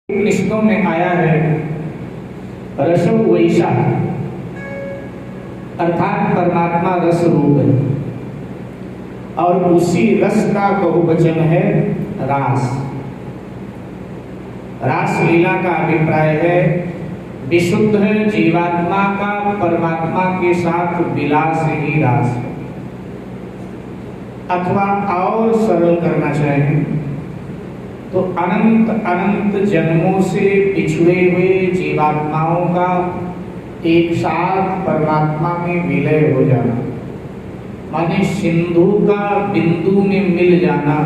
उपनिषदों में आया है रसो वैसा, अर्थात परमात्मा रस रूप है और उसी रस का बहुवचन है रास। रास लीला का अभिप्राय है विशुद्ध जीवात्मा का परमात्मा के साथ विलास ही रास है। अथवा और सरल करना चाहें तो अनंत अनंत जन्मों से पिछड़े हुए जीवात्माओं का एक साथ परमात्मा में विलय हो जाना, माने सिंधु का बिंदु में मिल जाना,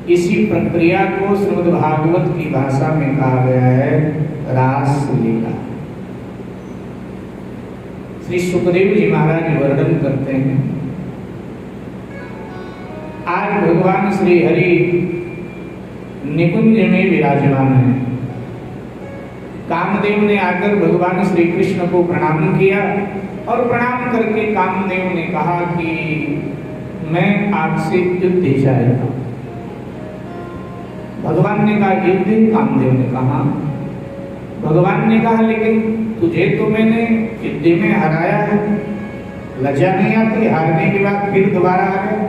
इसी प्रक्रिया को श्रीमद् भागवत की भाषा में कहा गया है रास लीला। श्री सुखदेव जी महाराज वर्णन करते हैं, आज भगवान श्री हरि निकुंज में विराजमान है। कामदेव ने आकर भगवान श्री कृष्ण को प्रणाम किया और प्रणाम करके कामदेव ने कहा कि मैं आपसे युद्ध चाहता हूं। भगवान ने कहा युद्ध? कामदेव ने कहा। भगवान ने कहा लेकिन तुझे तो मैंने युद्ध में हराया है, लज्जा नहीं आती? हारने के बाद फिर दोबारा आ गया।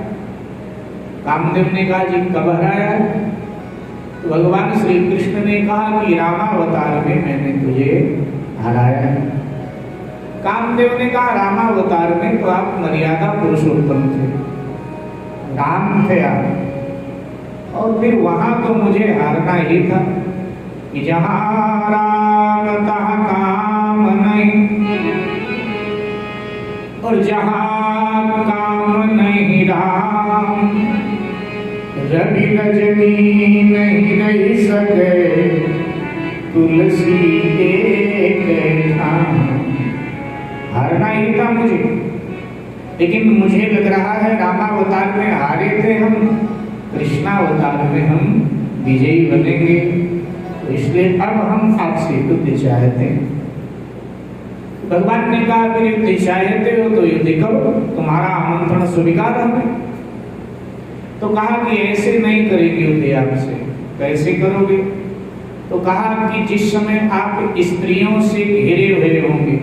कामदेव ने कहा जी कब हराया? भगवान श्री कृष्ण ने कहा कि रामावतार में मैंने तुझे हराया है। कामदेव ने कहा रामावतार में तो आप मर्यादा पुरुषोत्तम थे, राम थे आप, और फिर वहां तो मुझे हारना ही था कि जहां राम तहां काम नहीं और जहां काम नहीं राम, रवि रजनी नहीं रह सके तुलसी एक ठाम। हारना ही था मुझे, लेकिन मुझे लग रहा है रामावतार में हारे थे हम, कृष्णावतार में हम विजयी बनेंगे, तो इसलिए अब हम आपसे युद्ध चाहते हैं। भगवान ने कहा अगर युद्ध चाहते हो तो युद्ध करो, तुम्हारा आमंत्रण स्वीकार हमें। तो कहा कि ऐसे नहीं करेंगे युद्ध आपसे। कैसे करोगे? तो कहा कि जिस समय आप स्त्रियों से घिरे हुए होंगे,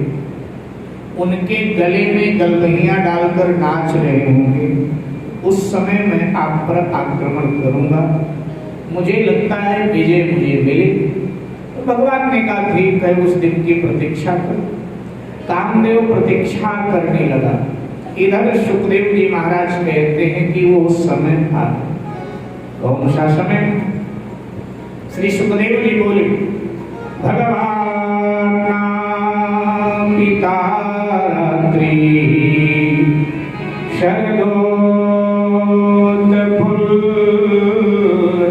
उनके गले में गलबहियां डालकर नाच रहे होंगे, उस समय मैं आप पर आक्रमण करूंगा, मुझे लगता है विजय मुझे मिले। तो भगवान ने कहा ठीक है, उस दिन की प्रतीक्षा करो। कामदेव प्रतीक्षा करने लगा। इधर सुखदेव जी महाराज कहते हैं कि वो समय था। कौन सा समय? श्री सुखदेव जी बोले भगवान पिता रात्रि शरदोत फूल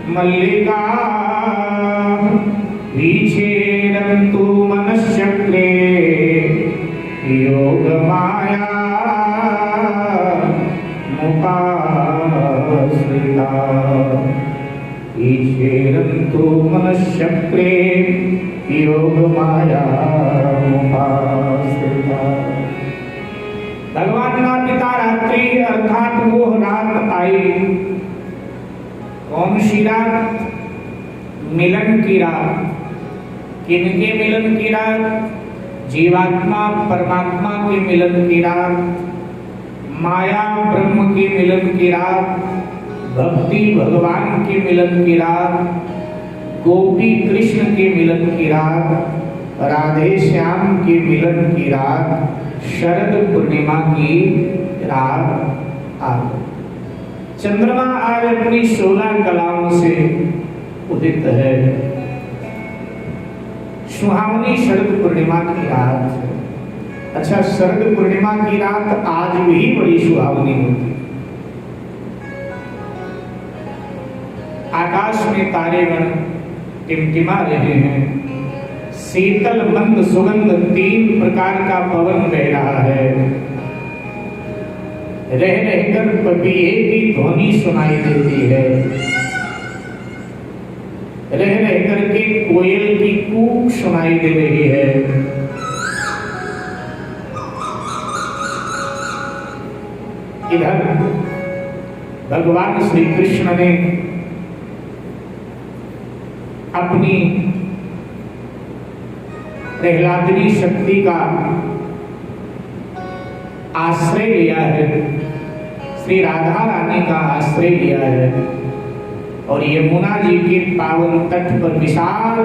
मल्लिका पीछे रंतु मनश्चक्रे योग माया मुपाश्रिता, ईश्वरन्तु मनश्चक्रे योग माया मुपाश्रिता। भगवान का पिता रात्रि अर्थात वो रात आई। कौन सी रात? मिलन की रात। किनके मिलन की रात? जीवात्मा परमात्मा के मिलन की रात, माया ब्रह्म के मिलन की रात, भक्ति भगवान के मिलन की रात, गोपी कृष्ण के मिलन की रात, राधे श्याम के मिलन की रात, शरद पूर्णिमा की रात आ गई। चंद्रमा आज अपनी 16 कलाओं से उदित है। सुहावनी शरद पूर्णिमा की रात है। अच्छा, शरद पूर्णिमा की रात आज भी बड़ी सुहावनी होती। आकाश में तारेगण टिमटिमा रहे हैं, शीतल मंद सुगंध 3 प्रकार का पवन बह रहा है। रह रहकर पपीहे की ध्वनि सुनाई देती है, रह रह करके कोयल की कूक सुनाई दे रही है। इधर भगवान श्री कृष्ण ने अपनी प्रहलादनी शक्ति का आश्रय लिया है, श्री राधा रानी का आश्रय लिया है और यमुना जी के पावन तट पर विशाल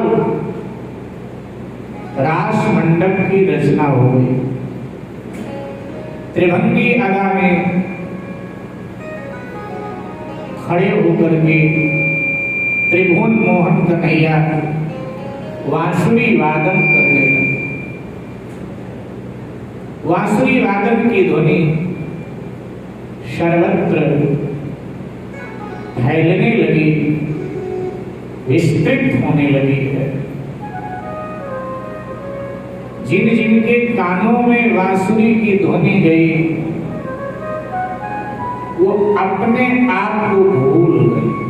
रास मंडप की रचना हो गई। त्रिभंगी अदा में खड़े होकर के त्रिभुवन मोहन कन्हैया वांसुरी वादन करने लगे। वांसुरी वादन की ध्वनि सर्वत्र फैलने लगी, विस्तृत होने लगी है। जिन जिनके कानों में बांसुरी की ध्वनि गई वो अपने आप को भूल गए।